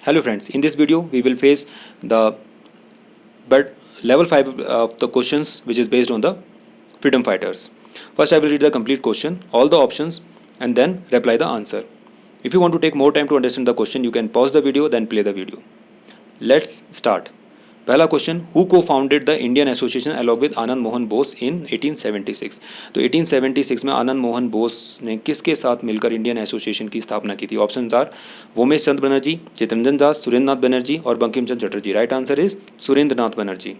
Hello friends, in this video we will face the but level 5 of the questions which is based on the freedom fighters. First I will read the complete question, all the options and then reply the answer. If you want to take more time to understand the question, you can pause the video then play the video. Let's start. पहला question, who cofounded the Indian Association along with Anand Mohan Bose in 1876। तो 1876 में आनंद मोहन बोस ने किसके साथ मिलकर Indian association की स्थापना की थी? ऑप्शन आर वोमेश चंद्र बनर्जी, चित्तरंजन दास, सुरेंद्र नाथ बनर्जी और Bankim Chandra Chatterjee. Right answer is Surendra Nath Banerjee.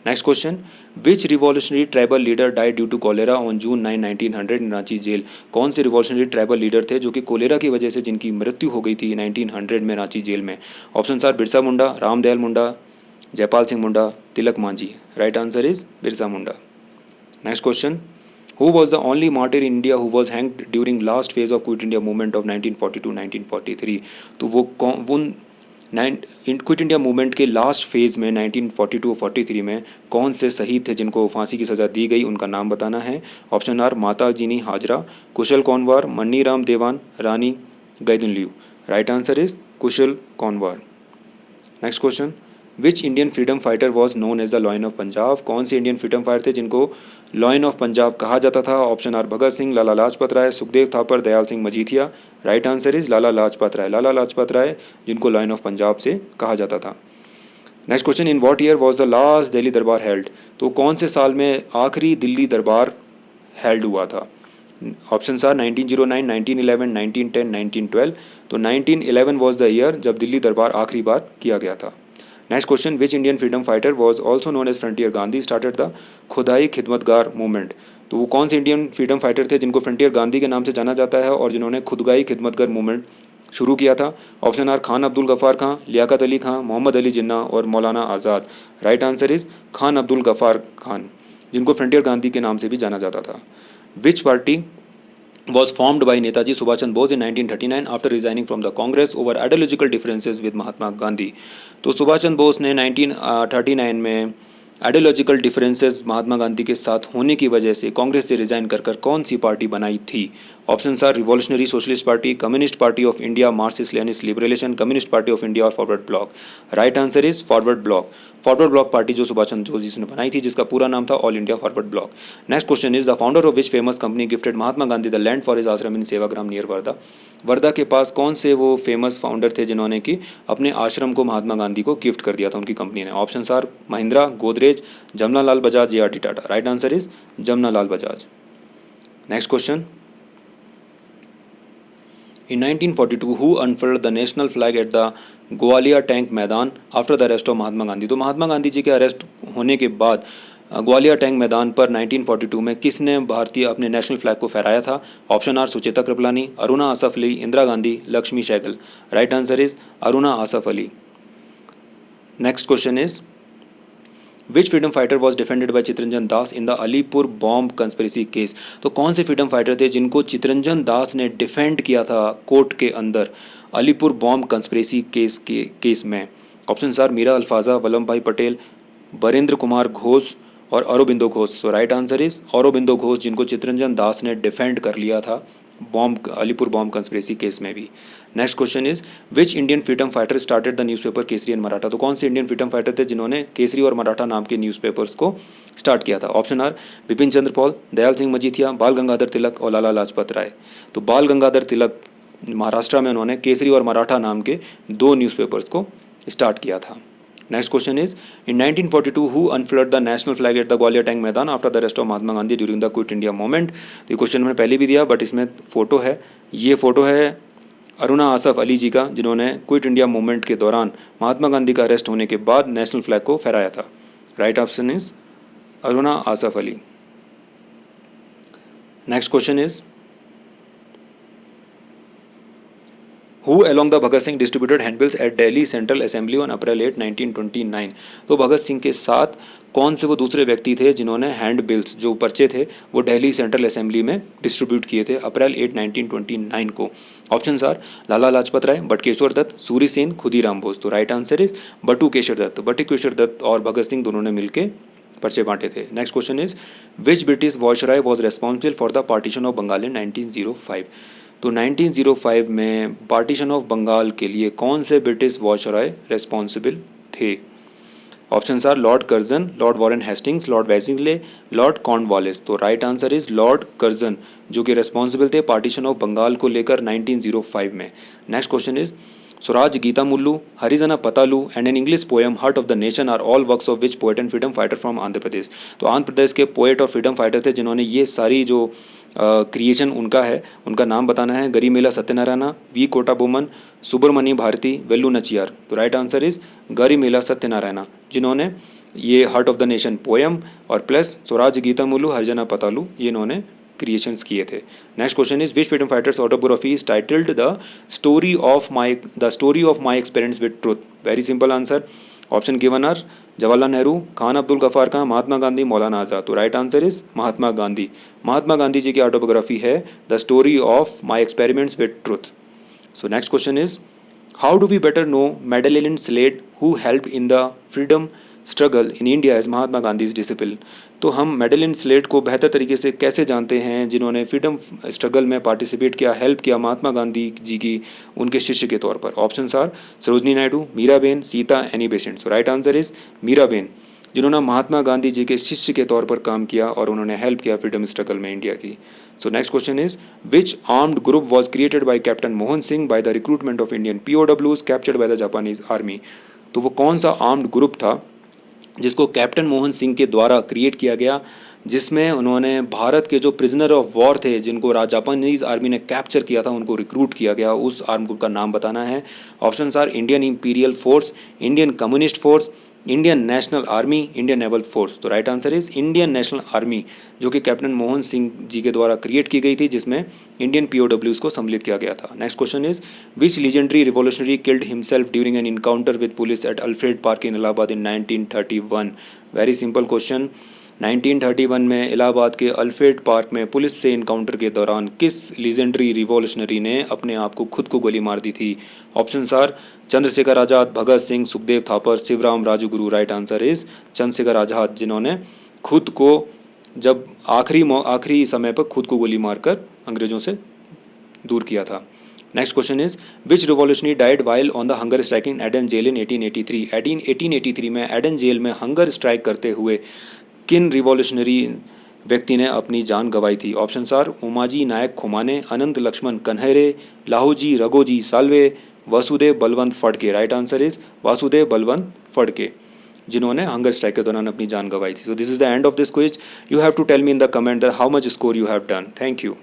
Next question, which revolutionary tribal leader died due to cholera on June 9, 1900 in Ranchi jail? कौन से रिवॉल्यूशनरी ट्राइबल लीडर थे जो कि कोलेरा की वजह से जिनकी मृत्यु हो गई थी 1900 में रांची जेल में? Option are Birsa Munda, Ramdayal Munda, Jaipal Singh Munda, Tilak Manjhi. Right answer is Birsa Munda. Next question, who was the only martyr in India who was hanged during last phase of quit India movement of 1942-1943? तो वो क्विट इंडिया मूवमेंट के लास्ट फेज में 1942-43 में कौन से शहीद थे जिनको फांसी की सज़ा दी गई, उनका नाम बताना है। ऑप्शन आर माता जीनी हाजरा, कुशल Konwar, Mani Ram Dewan, Rani Gaidinliu. Right answer is Kushal Konwar. Next question, which Indian freedom fighter was known as the lion of Punjab? कौन से इंडियन फ्रीडम फाइटर थे जिनको लॉयन ऑफ पंजाब कहा जाता था? Option are Bhagat Singh, Lala Lajpat Rai, Sukhdev Thapar, Dayal Singh Majithia. Right answer is Lala Lajpat Rai. Lala Lajpat Rai जिनको लॉयन ऑफ पंजाब से कहा जाता था। Next question, in what year was the last Delhi Darbar held? तो कौन से साल में आखिरी दिल्ली दरबार हेल्ड हुआ था? Option are 1909, 1911, 1910, 1912। तो 1911 वॉज द ईयर जब दिल्ली दरबार आखिरी बार किया गया था। Next question, which Indian freedom fighter was also known as frontier Gandhi started the Khudai Khidmatgar movement? तो वो कौन से इंडियन फ्रीडम फाइटर थे जिनको फ्रंटियर गांधी के नाम से जाना जाता है और जिन्होंने खुदगाई खिदमतगार मूवमेंट शुरू किया था? ऑप्शन आर खान अब्दुल गफ़ार खां, लियाकत अली खां, मोहम्मद अली जिन्ना और Maulana Azad. Right answer is Khan Abdul Ghaffar Khan जिनको फ्रंटियर गांधी के नाम से भी जाना जाता था। विच party was formed by Netaji Subhash Chandra Bose in 1939 after resigning from the Congress over ideological differences with Mahatma Gandhi? तो सुभाष चंद्र बोस ने 1939 में आइडियोलॉजिकल डिफरेंसेस महात्मा गांधी के साथ होने की वजह से कांग्रेस से रिजाइन कर कौन सी पार्टी बनाई थी? Option are Revolutionary Socialist Party, Communist Party of India, Marxist Leninist Liberation, Communist Party of India और Forward Bloc. Right answer is Forward Bloc. Forward Bloc Party जो सुभाष चंद्र बोस जी ने बनाई थी जिसका पूरा नाम था all India forward block. Next question is the founder of which famous company gifted Mahatma Gandhi the land for his आश्रम इन सेवाग्राम नियर वर्धा? वर्धा के पास कौन से वो फेमस फाउंडर थे जिन्होंने कि अपने आश्रम को महात्मा गांधी को गिफ्ट कर दिया था उनकी कंपनी ने? Option are Mahindra, Godrej, Jamna Lal Bajaj, JRD. Tata. Right answer is Jamna Lal Bajaj. Next question, in 1942 who unfurled the national flag at the Gwalior tank maidan after the arrest of Mahatma Gandhi? तो महात्मा गांधी जी के अरेस्ट होने के बाद ग्वालियर टैंक मैदान पर 1942 में किसने भारतीय अपने नेशनल फ्लैग को फहराया था? Option are Sucheta Kripalani, Aruna Asaf Ali, Indira Gandhi, Lakshmi Sahgal. Right answer is Aruna Asaf Ali. Next question is which freedom fighter was defended by Chittaranjan Das in the Alipore bomb conspiracy case? तो कौन से फ्रीडम फाइटर थे जिनको चित्तरंजन दास ने डिफेंड किया था कोर्ट के अंदर अलीपुर बॉम्ब कंस्पिरेसी केस में? Option are Mirra Alfassa, Vallabh Bhai Patel, Barindra Kumar Ghosh और Aurobindo Ghosh. So right answer is Aurobindo Ghosh जिनको चित्तरंजन दास ने डिफेंड कर लिया था अलीपुर बॉम्ब कंस्पिरेसी केस में भी। Next question is which Indian freedom fighter started the newspaper Kesari and Maratha? तो कौन से इंडियन फ्रीडम फाइटर थे जिन्होंने केसरी और मराठा नाम के न्यूज़पेपर्स को स्टार्ट किया था? ऑप्शन आर बिपिन चंद्र पॉल, दयाल सिंह मजीठिया, बाल गंगाधर तिलक और लाला लाजपत राय। तो बाल गंगाधर तिलक महाराष्ट्र में उन्होंने केसरी और मराठा नाम के दो न्यूज़पेपर्स को स्टार्ट किया था। Next question is in 1942 who unfurled the national flag at the Gwalior tank maidan after the arrest of Mahatma Gandhi during the quit India movement? ये क्वेश्चन मैंने पहले भी दिया बट इसमें फोटो है, ये फोटो है अरुणा आसफ अली जी का जिन्होंने क्विट इंडिया मूवमेंट के दौरान महात्मा गांधी का अरेस्ट होने के बाद नेशनल फ्लैग को फहराया था। Right option is Aruna Asaf Ali. Next question is Who along the Bhagat Singh distributed handbills at Delhi Central Assembly on April 8, 1929? तो भगत सिंह के साथ कौन से वो दूसरे व्यक्ति थे जिन्होंने हैंड बिल्स जो पर्चे थे वो दिल्ली सेंट्रल असेंबली में डिस्ट्रीब्यूट किए थे अप्रैल 8, 1929 को? Option are Lala Lajpat Rai, Batukeshwar Dutt, Surya Sen, Khudiram Bose. तो right answer is Batukeshwar Dutt. Batukeshwar Dutt और भगत सिंह दोनों ने मिलकर पर्चे बांटे थे। Next question is which British viceroy was responsible for the partition of Bengal in 1905? तो 1905 में पार्टीशन ऑफ बंगाल के लिए कौन से ब्रिटिश वायसरॉय रिस्पॉन्सिबल थे? Options are Lord Curzon, Lord Warren Hastings, Lord Wellesley, Lord Cornwallis. तो right answer is Lord Curzon, जो कि रेस्पॉन्सिबल थे पार्टीशन ऑफ बंगाल को लेकर 1905 में। Next question is Swaraj Gita Mullu, Harijana Patalu and an English poem Heart of the Nation are all works of which poet and freedom fighter from Andhra Pradesh. तो आंध्र प्रदेश के poet और फ्रीडम फाइटर थे जिन्होंने ये सारी जो क्रिएशन उनका है, उनका नाम बताना है। गरिमेला सत्यनारायण, वी कोटा बोमन, सुब्रमण्य भारती, वेल्लू नचियार। तो right answer is Garimella Satyanarayana, जिन्होंने ये Heart of the Nation poem और प्लस स्वराज गीता मुल्लू, हरिजना पतालू, ये इन्होंने क्रिएशंस किए थे। Next question is which freedom fighter's autobiography is titled the story of my experience with truth? Very simple answer. Option given are Jawaharlal Nehru, Khan Abdul Ghaffar Khan, Mahatma Gandhi, Maulana आज़ाद। तो right answer is Mahatma Gandhi. Mahatma Gandhi ji की autobiography है the story of my experiments with truth. So next question is how do we better know Madeleine Slade who help in the freedom struggle in India as Mahatma Gandhi disciple? तो हम Madeline slayed को बेहतर तरीके से कैसे जानते हैं जिन्होंने फ्रीडम स्ट्रगल में पार्टिसिपेट किया, हेल्प किया महात्मा गांधी जी की उनके शिष्य के तौर पर? Options are Sarojini Naidu, Mirabehn, Sita, Annie Besant. So right answer is Mirabehn, जिन्होंने महात्मा गांधी जी के शिष्य के तौर पर काम किया और उन्होंने हेल्प किया फ्रीडम स्ट्रगल में इंडिया की। सो next question is which armed group was created by captain Mohan Singh by the recruitment of Indian POWs captured by the Japanese army? तो वो कौन सा आर्म्ड ग्रुप था जिसको कैप्टन मोहन सिंह के द्वारा क्रिएट किया गया, जिसमें उन्होंने भारत के जो प्रिजनर ऑफ वॉर थे जिनको जापानीज आर्मी ने कैप्चर किया था उनको रिक्रूट किया गया? उस आर्म ग्रुप का नाम बताना है। Options are Indian Imperial Force, Indian Communist Force, Indian National Army, Indian Naval Force. तो right answer is Indian National Army, जो कि कैप्टन मोहन सिंह जी के द्वारा क्रिएट की गई थी, जिसमें इंडियन POWs को सम्मिलित किया गया था। Next question is which legendary revolutionary killed himself during an encounter with police at Alfred park in Allahabad in 1931? Very simple question. 1931 में इलाहाबाद के अल्फ्रेड पार्क में पुलिस से इनकाउंटर के दौरान किस लीजेंडरी रिवॉल्यूशनरी ने अपने आप को खुद को गोली मार दी थी? Options are Chandrashekhar Azad, Bhagat Singh, Sukhdev Thapar, Shivram Rajguru. Right answer is Chandrashekhar Azad, जिन्होंने खुद को जब आखिरी समय पर खुद को गोली मारकर अंग्रेजों से दूर किया था। Next question is which revolutionary died while on the hunger strike in Aden jail in 1883? 1883 में एडन जेल में हंगर स्ट्राइक करते हुए किन रिवॉल्यूशनरी व्यक्ति ने अपनी जान गंवाई थी? Options are Umaji Naik Khumane, Anant Laxman Kanhere, Lahuji Raghoji Salve, Vasudev Balwant Phadke. Right answer is Vasudev Balwant Phadke, जिन्होंने हंगर स्ट्राइक के दौरान अपनी जान गंवाई थी। So this is the end of this quiz. You have to tell me in the comment that how much score you have done. Thank you.